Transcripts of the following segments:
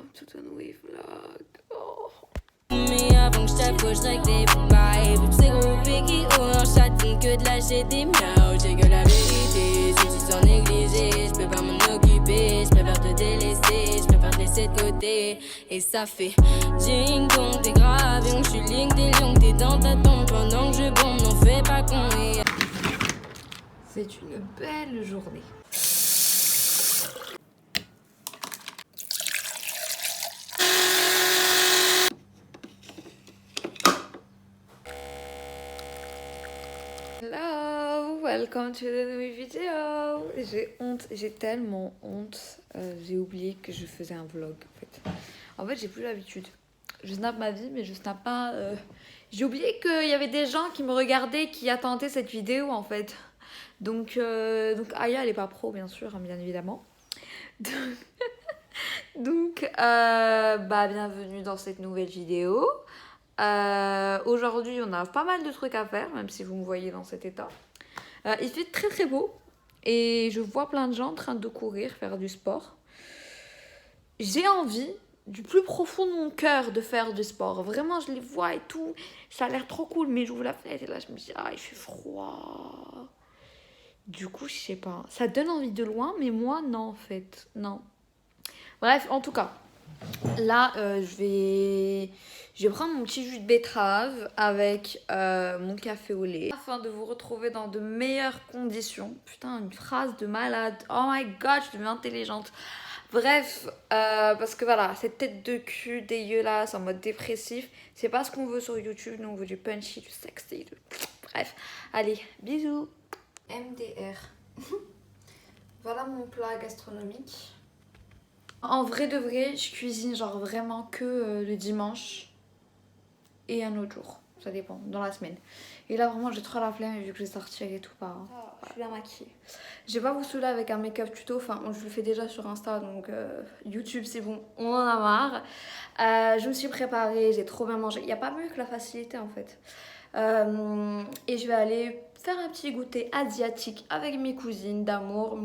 welcome to the new vlog. Oh. Mais avant que je t'accroche, je règle des vibes. C'est gros piqué, oh, j'attends que de lâcher des miaus. J'ai que la vérité, si tu sens négligé, je peux pas m'en occuper. Je préfère te délaisser, je préfère te laisser de côté. Et ça fait ding dong, t'es grave, donc je suis ligne, t'es longue, t'es dans ta tombe pendant que je bombe, n'en fais pas con. C'est une belle journée. Hello, welcome to the new video. J'ai honte, j'ai tellement honte. J'ai oublié que je faisais un vlog en fait. J'ai plus l'habitude. Je snap ma vie, mais je snap pas. J'ai oublié qu'il y avait des gens qui me regardaient, qui attendaient cette vidéo en fait. Donc Aya elle est pas pro bien sûr, hein, bien évidemment. Donc bienvenue dans cette nouvelle vidéo. Aujourd'hui on a pas mal de trucs à faire, même si vous me voyez dans cet état. Il fait très très beau et je vois plein de gens en train de courir, faire du sport. J'ai envie du plus profond de mon cœur de faire du sport. Vraiment je les vois et tout, ça a l'air trop cool, mais j'ouvre la fenêtre et là je me dis ah il fait froid. Du coup je sais pas, ça donne envie de loin mais moi non en fait, non. Bref en tout cas, là je vais prendre mon petit jus de betterave avec mon café au lait afin de vous retrouver dans de meilleures conditions. Putain, une phrase de malade. Oh my god, je deviens intelligente. Bref, parce que voilà, cette tête de cul dégueulasse en mode dépressif, c'est pas ce qu'on veut sur YouTube. Nous on veut du punchy, du sexy, bref. Allez, bisous. MDR. Voilà mon plat gastronomique. En vrai de vrai, je cuisine genre vraiment que le dimanche et un autre jour. Ça dépend, dans la semaine. Et là vraiment j'ai trop la flemme vu que je vais sortir et tout. Je suis bien maquillée. Je vais pas vous saouler avec un make-up tuto, enfin je le fais déjà sur Insta donc YouTube c'est bon, on en a marre. Je me suis préparée, j'ai trop bien mangé. Il n'y a pas mieux que la facilité en fait. Et je vais aller faire un petit goûter asiatique avec mes cousines d'amour.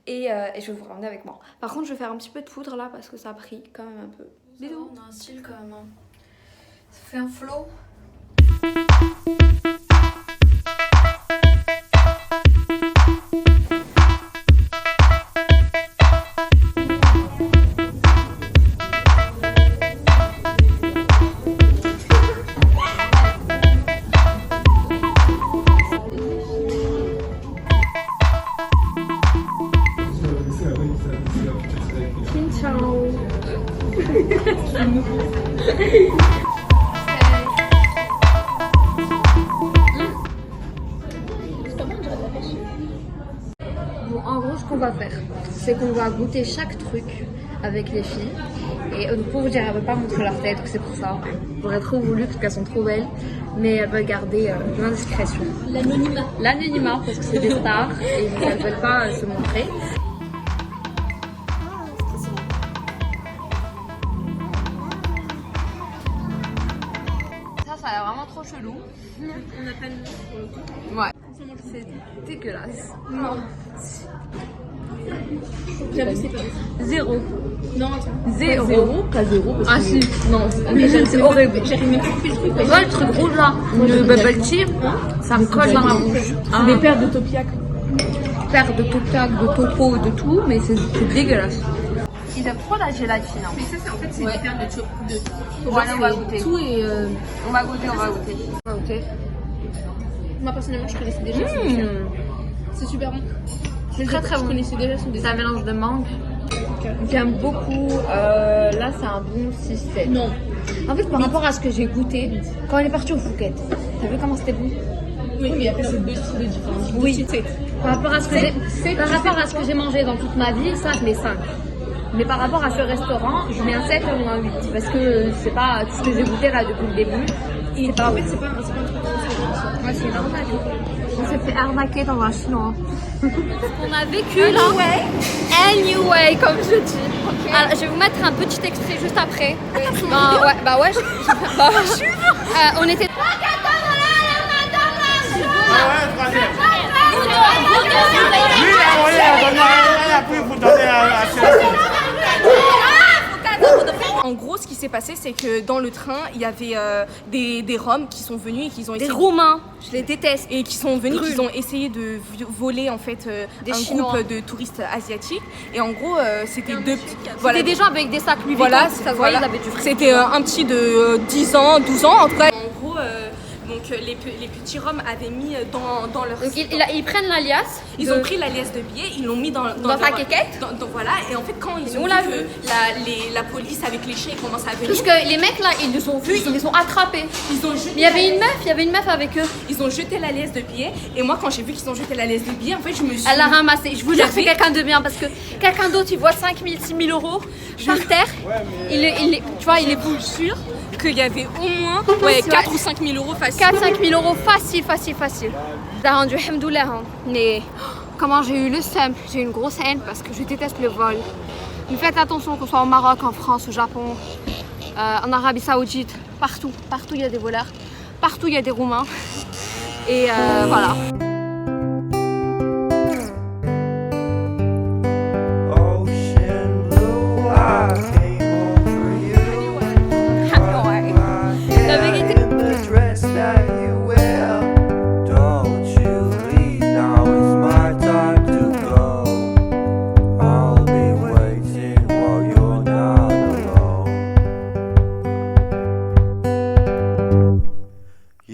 Et je vais vous ramener avec moi. Par contre je vais faire un petit peu de poudre là parce que ça a pris quand même un peu. Bisous. On a un style quand même. Hein. Ça fait un flow. Bon, en gros, ce qu'on va faire, c'est qu'on va goûter chaque truc avec les filles. Et pour vous dire, elles ne veulent pas montrer leur tête, c'est pour ça. J'aurais trop voulu parce qu'elles sont trop belles. Mais elles veulent garder l'indiscrétion. L'anonymat. L'anonymat, parce que c'est des stars et elles ne veulent pas se montrer. Ça a l'air vraiment trop chelou. On a pas de nom pour le coup. Ouais. C'est dégueulasse. Non. J'avoue, c'est pas bien. Zéro. Non, attends. Zéro. Pas zéro. Parce Ah que si, non, c'est horrible. J'arrive même pas à faire le truc. Ouais, le truc rouge là, le bubble tea, ça me colle dans la bouche. C'est des paires de topiac. Paire de topiac, de topo, de tout, mais c'est dégueulasse. Ils aiment trop la gélatine. Mais ça, c'est en fait, c'est des paires de chop. Ouais, on va goûter. Tout et. On va goûter. On va goûter. Moi, personnellement, je connaissais déjà. C'est super bon. Très très bon. Je connaissais déjà son C'est un mélange de mangue. J'aime beaucoup. Là, c'est un bon 6-7. Non. En fait, par rapport à ce que j'ai goûté, quand on est parti au Phuket, t'as vu comment c'était bon? Oui, mais après, c'est deux styles différents. Oui. Par rapport à ce que j'ai mangé dans toute ma vie, ça, je mets 5. Mais par rapport à ce restaurant, je mets un 7 ou un 8. Parce que c'est pas tout ce que j'ai goûté là depuis le début. Et pas en fait, c'est pas un truc ouais, c'est une arnaque. On s'est fait arnaquer dans un chinois. On a vécu là. Anyway, comme je dis. Okay. Alors, je vais vous mettre un petit extrait juste après. On était. Lui, il a envoyé à donner à la pluie pour donner à gros, ce qui s'est passé, c'est que dans le train, il y avait des Roms qui sont venus et qui ont Des essayé... Roumains, je les déteste. Et qui sont venus, qui ont essayé de voler en fait Des un Chinois. groupe de touristes asiatiques. Et en gros, c'était deux... C'était des gens avec des sacs Louis Vuitton, Voilà, ça se voyait, ils avaient du fric. c'était un petit de 10 ans, 12 ans en tout cas. En gros, donc les petits Roms avaient mis dans leur... Donc ils prennent l'alias. Ils ont pris la liasse de billets, ils l'ont mis dans sa quéquette. Voilà, et en fait quand ils ont on vu l'a que vu. la police avec les chiens commençaient à venir, Parce que les mecs là, ils les ont vus, ils les ont attrapés. ils ont jeté Mais il y avait une meuf avec eux. ils ont jeté la liasse de billets. Et moi quand j'ai vu qu'ils ont jeté la liasse de billets, en fait je me suis... Elle l'a ramassé. Je vous Il y jure que c'est avait- quelqu'un de bien parce que quelqu'un d'autre, il voit 5 000, 6 000 euros par terre. Tu vois, il est vous jure qu'il y avait au moins Ouais, 4 ou 5 000 euros facile. 4-5 000 euros facile. Ça a rendu hamdoulah. Hein. Mais comment j'ai eu le seum, j'ai eu une grosse haine parce que je déteste le vol. Mais faites attention qu'on soit au Maroc, en France, au Japon, en Arabie Saoudite, partout il y a des voleurs, partout il y a des Roumains. Et voilà. Ocean blue, I came home for you. La vérité. In the dress that you wear. Don't you leave, now it's my time to go. I'll be waiting while you're not alone.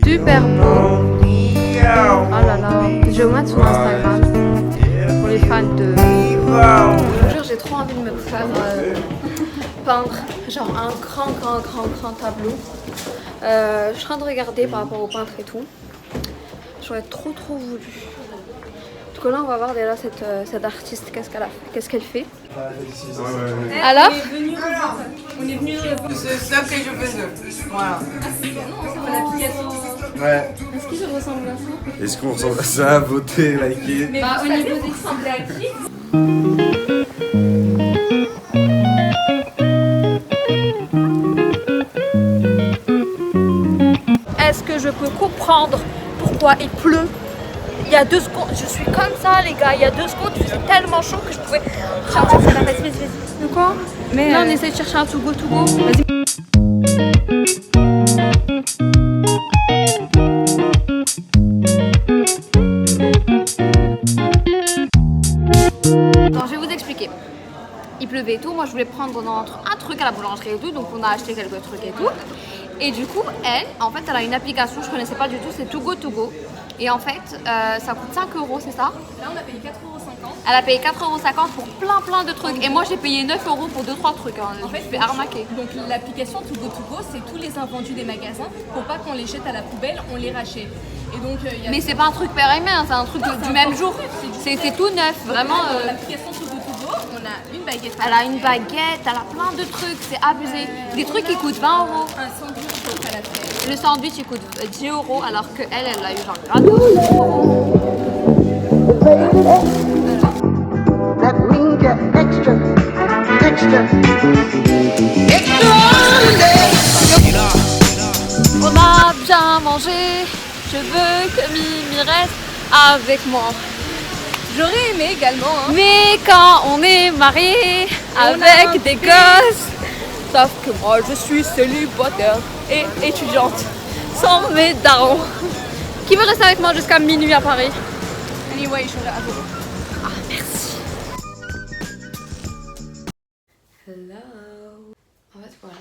Super You beau. know me, Oh là là, je vais mettre sur Instagram pour les fans de... Je vous jure, j'ai trop envie de me faire peindre genre un grand tableau. Je suis en train de regarder par rapport au peintre et tout. J'aurais trop voulu. En tout cas là on va voir déjà cette artiste, qu'est-ce qu'elle fait. Alors On est venu C'est ça que je faisais. Voilà. Ouais. est-ce que je ressemble à ça? Est-ce qu'on ressemble à ça? Votez, likez. Bah au niveau des ressembler à qui? Est-ce que je peux comprendre pourquoi il pleut? Il y a 2 secondes, je suis comme ça les gars, il y a 2 secondes, il faisait tellement chaud que je pouvais... Vas-y. De quoi? Là on essaie de chercher un to go. Vas-y. Alors, je vais vous expliquer. Il pleuvait et tout, moi je voulais prendre un truc à la boulangerie et tout, donc on a acheté quelques trucs et tout. Et du coup, elle a une application, je connaissais pas du tout, c'est Too Go. Et en fait, ça coûte 5 euros, c'est ça? Là on a payé 4,50 €. Elle a payé 4,50 € pour plein de trucs. Et moi j'ai payé 9 € pour 2-3 trucs. Hein. En fait, je me fais arnaquer. Donc l'application To Go, c'est tous les invendus des magasins. Pour pas qu'on les jette à la poubelle, on les rachète. Et donc, y a Mais c'est pas un truc périmé, hein, c'est un truc du même jour. C'est tout neuf, vraiment. l'application To Go, on a une baguette. Elle a une baguette, elle a plein de trucs, c'est abusé. Des trucs qui coûtent 20 €. Un sandwich à la tête. Le sandwich il coûte 10 € alors qu'elle, elle a eu genre gratos. That means you're extra. On a bien mangé, je veux que Mimi reste avec moi. J'aurais aimé également. Hein. Mais quand on est marié avec des gosses, sauf que moi je suis célibataire et étudiante sans mes darons. Qui veut rester avec moi jusqu'à minuit à Paris? Anyway, je à vous. Ah merci. Hello. En fait voilà,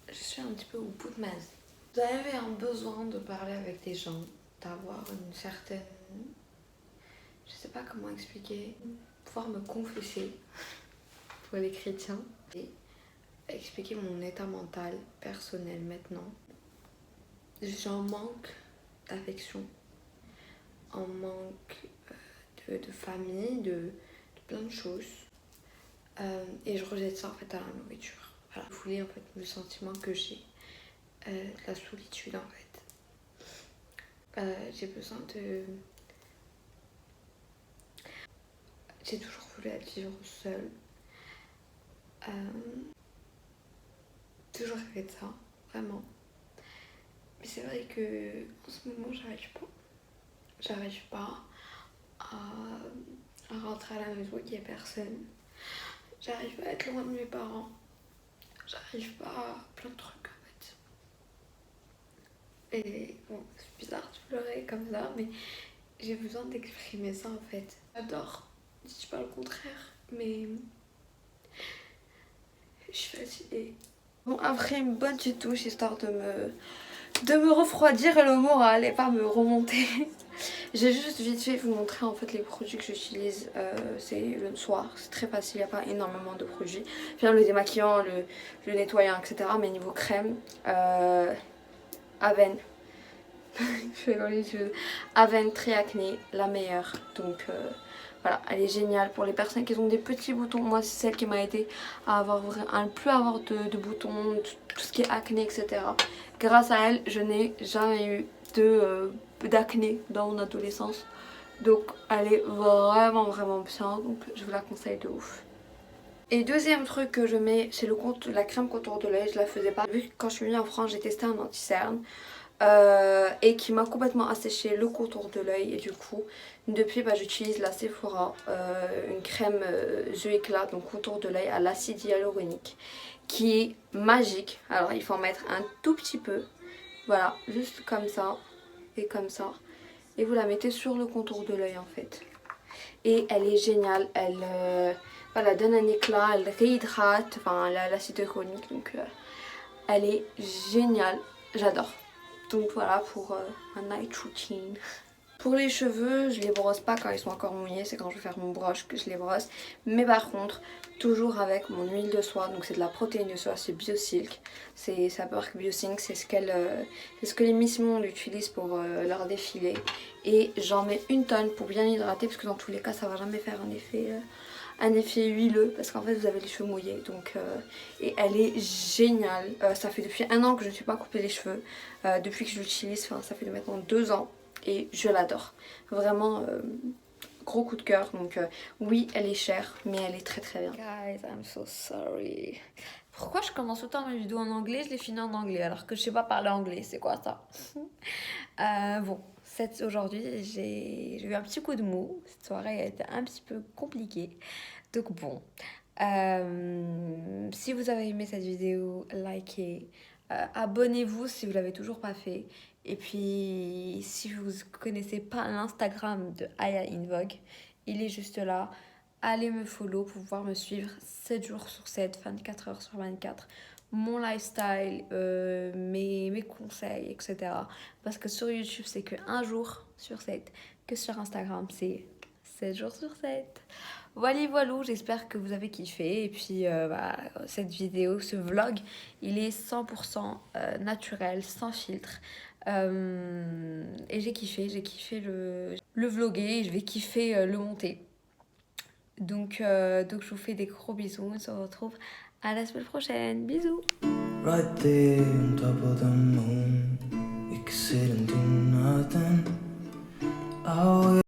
je suis un petit peu au bout de ma vie. J'avais un besoin de parler avec des gens, d'avoir une certaine... Je sais pas comment expliquer, pouvoir me confesser pour les chrétiens et expliquer mon état mental personnel maintenant. J'ai un manque d'affection, un manque de famille, de plein de choses. Et je rejette ça en fait à la nourriture. Voilà. Je voulais en fait le sentiment que j'ai, la solitude en fait. J'ai besoin de... J'ai toujours voulu être vivre seule. Toujours rêvé de ça, vraiment. Mais c'est vrai que en ce moment j'arrive pas. J'arrive pas à rentrer à la maison, qu'il n'y ait personne. J'arrive pas à être loin de mes parents. j'arrive pas à plein de trucs en fait. Et bon, c'est bizarre de pleurer comme ça, mais j'ai besoin d'exprimer ça en fait. J'adore, je dis pas le contraire, mais je suis fatiguée. Bon, après une bonne petite douche histoire de me refroidir le moral et pas me remonter. J'ai juste vite fait vous montrer en fait les produits que j'utilise. C'est le soir, c'est très facile, il n'y a pas énormément de produits. Bien le démaquillant, le nettoyant, etc. Mais niveau crème, Aven. Je fais comme les choses. Aven Triacné, la meilleure. Donc voilà, elle est géniale pour les personnes qui ont des petits boutons. Moi c'est celle qui m'a aidé à ne plus avoir de boutons, tout ce qui est acné, etc. Grâce à elle, je n'ai jamais eu d'acné dans mon adolescence. Donc elle est vraiment bien, donc je vous la conseille de ouf. Et deuxième truc que je mets, c'est la crème contour de l'œil. Je la faisais pas. Vu que quand je suis venue en France, j'ai testé un anti-cerne. Et qui m'a complètement asséché le contour de l'œil, et du coup depuis j'utilise la Sephora, une crème yeux éclat, donc contour de l'œil à l'acide hyaluronique, qui est magique. Alors il faut en mettre un tout petit peu, voilà, juste comme ça et comme ça, et vous la mettez sur le contour de l'œil en fait, et elle est géniale. Elle voilà, donne un éclat, elle réhydrate, enfin l'acide hyaluronique, donc elle est géniale, j'adore. Donc voilà pour un night routine. Pour les cheveux, je les brosse pas quand ils sont encore mouillés, c'est quand je vais faire mon brush que je les brosse. Mais par contre, toujours avec mon huile de soie, donc c'est de la protéine de soie, c'est Biosilk. C'est sa marque Biosilk, c'est ce que les Miss Monde utilisent pour leur défilé. Et j'en mets une tonne pour bien hydrater, parce que dans tous les cas ça va jamais faire un effet huileux, parce qu'en fait vous avez les cheveux mouillés. Donc et elle est géniale. Ça fait depuis 1 an que je ne suis pas coupé les cheveux, depuis que je l'utilise, enfin ça fait maintenant 2 ans, et je l'adore vraiment. Gros coup de cœur. Donc oui, elle est chère, mais elle est très bien. Guys, I'm so sorry. Pourquoi je commence autant mes vidéos en anglais, je les finis en anglais alors que je sais pas parler anglais, c'est quoi ça? Bon, aujourd'hui j'ai eu un petit coup de mou. Cette soirée a été un petit peu compliquée. Donc bon, si vous avez aimé cette vidéo, likez, abonnez-vous si vous l'avez toujours pas fait. Et puis si vous connaissez pas l'Instagram de Aya in Vogue, il est juste là. Allez me follow pour pouvoir me suivre 7 jours sur 7, 24 heures sur 24. Mon lifestyle, mes conseils, etc. Parce que sur YouTube, c'est que 1 jour sur 7. Que sur Instagram, c'est 7 jours sur 7. Voilà, j'espère que vous avez kiffé. Et puis, cette vidéo, ce vlog, il est 100% naturel, sans filtre. Et j'ai kiffé le vlogger, et je vais kiffer le monter. Donc je vous fais des gros bisous. On se retrouve à la semaine prochaine. Bisous. Right there on top of the moon, we could sit and do nothing. Oh,